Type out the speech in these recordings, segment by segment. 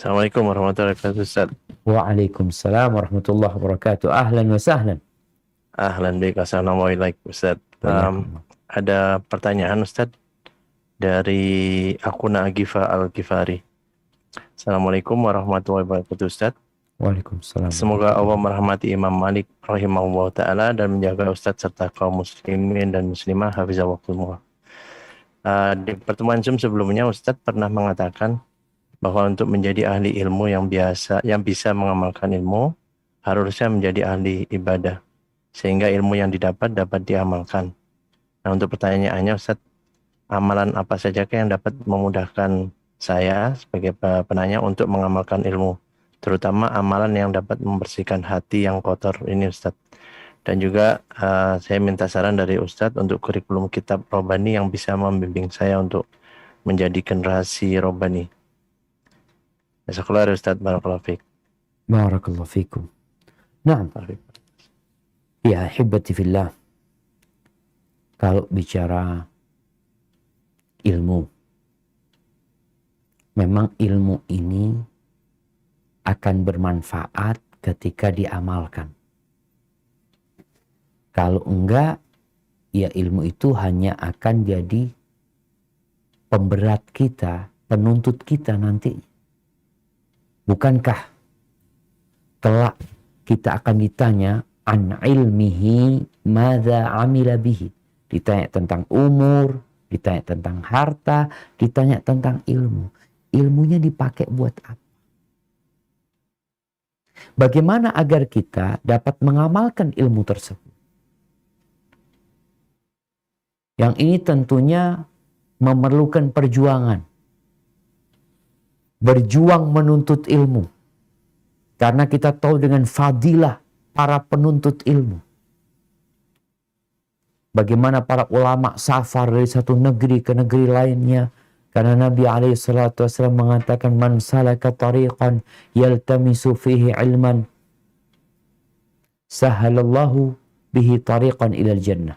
Assalamualaikum warahmatullahi wabarakatuh, Ustaz. Waalaikumsalam warahmatullahi wabarakatuh. Ahlan wa sahlan. Ahlan bik, assalamualaikum, Ustaz. Waalaikumsalam. Ada pertanyaan, Ustaz, dari akun Agifa Al-Ghifari. Assalamualaikum warahmatullahi wabarakatuh, Ustaz. Waalaikumsalam Semoga Allah warahmatullahi wabarakatuh. merahmati Imam Malik rahimahullah ta'ala dan menjaga Ustaz serta kaum muslimin dan muslimah hafizahullah. Di pertemuan Zoom sebelumnya, Ustaz pernah mengatakan bahwa untuk menjadi ahli ilmu yang bisa mengamalkan ilmu, harusnya menjadi ahli ibadah, sehingga ilmu yang didapat dapat diamalkan. Nah, untuk pertanyaannya, Ustaz, amalan apa sajakah yang dapat memudahkan saya sebagai penanya untuk mengamalkan ilmu, terutama amalan yang dapat membersihkan hati yang kotor ini, Ustaz. Dan juga saya minta saran dari Ustadz untuk kurikulum kitab Robani yang bisa membimbing saya untuk menjadi generasi Robani. Jazakallahu Ustadz, barakallahu fiik. Barakallahu fikum. Nah, ya ahibati fillah. Kalau bicara ilmu, memang ilmu ini akan bermanfaat ketika diamalkan. Kalau enggak, ya ilmu itu hanya akan jadi pemberat kita, penuntut kita nanti. Bukankah kelak kita akan ditanya an ilmihi madza amila bihi. Ditanya tentang umur, ditanya tentang harta, ditanya tentang ilmu. Ilmunya dipakai buat apa? Bagaimana agar kita dapat mengamalkan ilmu tersebut? Yang ini tentunya memerlukan perjuangan. Berjuang menuntut ilmu. Karena kita tahu dengan fadilah para penuntut ilmu. Bagaimana para ulama safar dari satu negeri ke negeri lainnya. Karena Nabi SAW mengatakan, man salaka tariqan yaltamisu fihi ilman, sahalallahu bihi tariqan ilal jannah.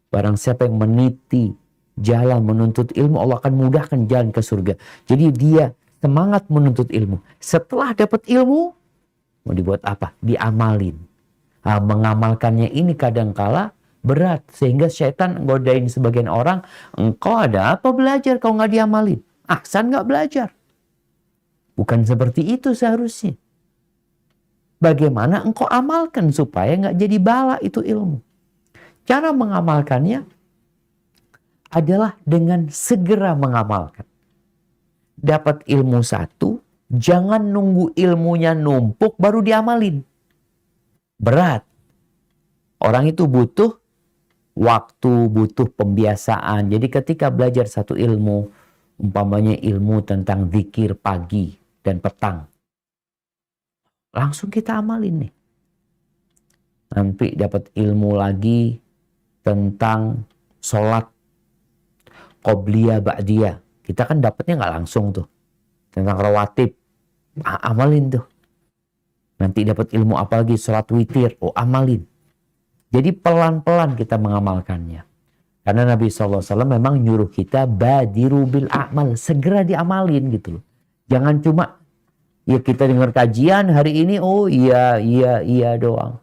Barang siapa yang meniti jalan menuntut ilmu, Allah akan mudahkan jalan ke surga. Jadi dia semangat menuntut ilmu. Setelah dapat ilmu, mau dibuat apa? Diamalin. Nah, mengamalkannya ini kadangkala berat. Sehingga syaitan godain sebagian orang, engkau ada apa belajar kau nggak diamalin? Ahsan nggak belajar. Bukan seperti itu seharusnya. Bagaimana engkau amalkan supaya nggak jadi bala itu ilmu? Cara mengamalkannya adalah dengan segera mengamalkan. Dapat ilmu satu, jangan nunggu ilmunya numpuk baru diamalin. Berat. Orang itu butuh waktu, butuh pembiasaan. Jadi ketika belajar satu ilmu, umpamanya ilmu tentang zikir pagi dan petang, langsung kita amalin nih. Nanti dapat ilmu lagi tentang sholat qobliyah ba'diyah. Kita kan dapatnya nggak langsung tuh. Tentang rawatib. Amalin tuh. Nanti dapat ilmu apa lagi? Sholat witir. Amalin. Jadi pelan-pelan kita mengamalkannya. Karena Nabi SAW memang nyuruh kita badiru bil a'mal. Segera diamalin gitu loh. Jangan cuma ya kita dengar kajian hari ini. Oh iya doang.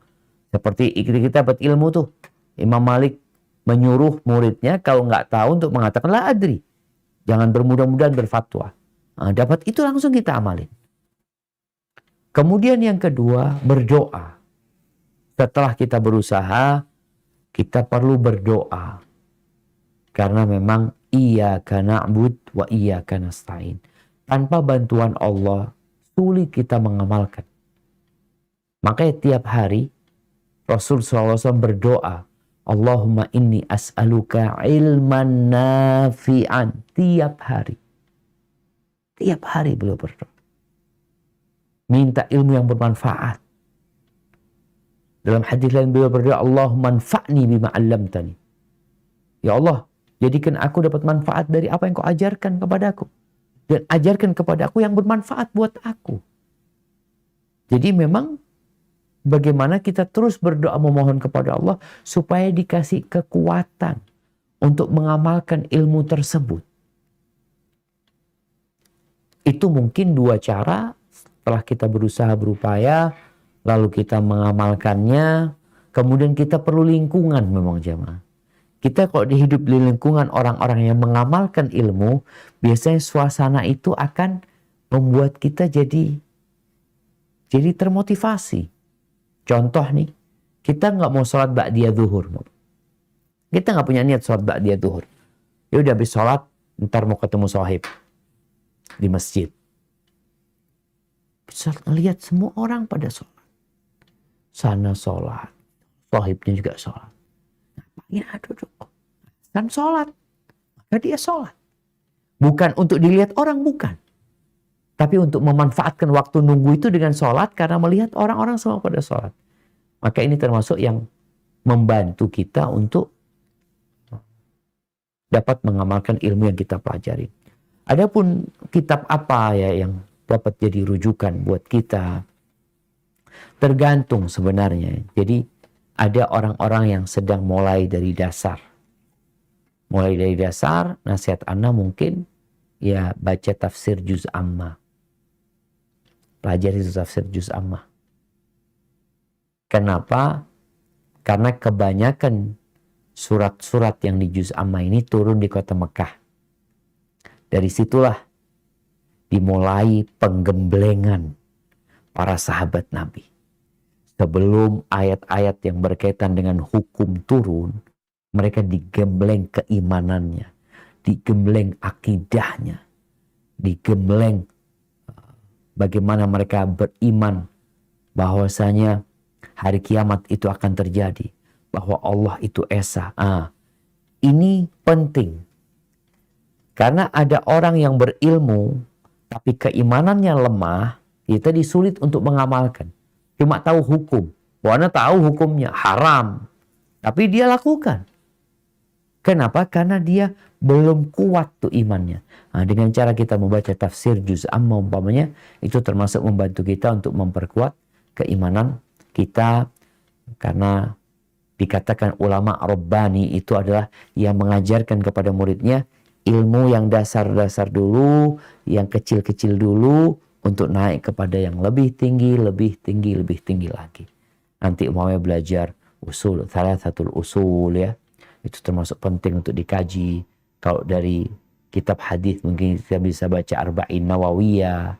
Seperti kita dapat ilmu tuh. Imam Malik menyuruh muridnya kalau nggak tahu untuk mengatakan la adri. Jangan bermudah-mudahan berfatwa. Nah, dapat itu langsung kita amalin. Kemudian yang kedua, berdoa. Setelah kita berusaha, kita perlu berdoa. Karena memang iyyaka na'bud wa iyyaka nasta'in. Tanpa bantuan Allah, sulit kita mengamalkan. Makanya tiap hari Rasul SAW berdoa, Allahumma inni as'aluka ilman nafi'an. Tiap hari. Tiap hari beliau berdoa. Minta ilmu yang bermanfaat. Dalam hadis lain beliau berdoa, Allahumma anfa'ni bima 'allamtani. Ya Allah, jadikan aku dapat manfaat dari apa yang kau ajarkan kepadaku. Dan ajarkan kepada aku yang bermanfaat buat aku. Jadi memang bagaimana kita terus berdoa memohon kepada Allah supaya dikasih kekuatan untuk mengamalkan ilmu tersebut. Itu mungkin dua cara. Setelah kita berusaha berupaya, lalu kita mengamalkannya, kemudian kita perlu lingkungan memang jemaah. Kita kalau hidup di lingkungan orang-orang yang mengamalkan ilmu, biasanya suasana itu akan membuat kita jadi termotivasi. Contoh nih, kita nggak mau sholat ba'diyah zuhur. Kita nggak punya niat sholat ba'diyah zuhur. Ya udah habis sholat, ntar mau ketemu sahib di masjid. Bisa lihat semua orang pada sholat. Sana sholat, sahibnya juga sholat. Ngapain duduk? Kan sholat. Maka dia sholat. Bukan untuk dilihat orang, bukan. Tapi untuk memanfaatkan waktu nunggu itu dengan sholat karena melihat orang-orang semua pada sholat. Maka ini termasuk yang membantu kita untuk dapat mengamalkan ilmu yang kita pelajari. Adapun kitab apa ya yang dapat jadi rujukan buat kita, tergantung sebenarnya. Jadi ada orang-orang yang sedang mulai dari dasar. Mulai dari dasar, nasihat Ana mungkin ya baca tafsir juz amma. Pelajari tafsir juz amma. Kenapa? Karena kebanyakan surat-surat yang di juz amma ini turun di kota Mekah. Dari situlah dimulai penggemblengan para sahabat Nabi. Sebelum ayat-ayat yang berkaitan dengan hukum turun, mereka digembleng keimanannya, digembleng akidahnya, digembleng bagaimana mereka beriman bahwasanya hari kiamat itu akan terjadi, bahwa Allah itu esa. Ini penting. Karena ada orang yang berilmu tapi keimanannya lemah, kita sulit untuk mengamalkan. Cuma tahu hukum. Wana tahu hukumnya haram, tapi dia lakukan. Kenapa? Karena dia belum kuat tuh imannya. Dengan cara kita membaca tafsir juz amma umpamanya, itu termasuk membantu kita untuk memperkuat keimanan kita. Karena dikatakan ulama Rabbani itu adalah yang mengajarkan kepada muridnya ilmu yang dasar-dasar dulu, yang kecil-kecil dulu, untuk naik kepada yang lebih tinggi, lebih tinggi, lebih tinggi lagi. Nanti umpamanya belajar usul, thalathatul usul ya. Itu termasuk penting untuk dikaji. Kalau dari kitab hadis mungkin kita bisa baca Arba'in Nawawiyah,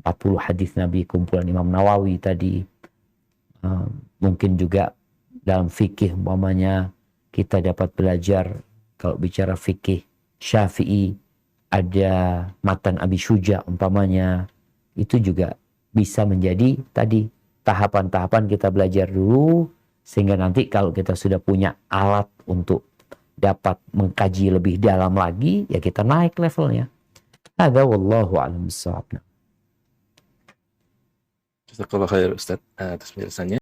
40 hadis Nabi kumpulan Imam Nawawi tadi. Mungkin juga dalam fikih umpamanya kita dapat belajar, kalau bicara fikih Syafi'i ada matan Abi Syuja umpamanya, itu juga bisa menjadi tadi tahapan-tahapan kita belajar dulu, sehingga nanti kalau kita sudah punya alat untuk dapat mengkaji lebih dalam lagi, ya kita naik levelnya. Hadza wallahu a'lam bissawab. Jazakallah khair Ustaz atas penjelasannya.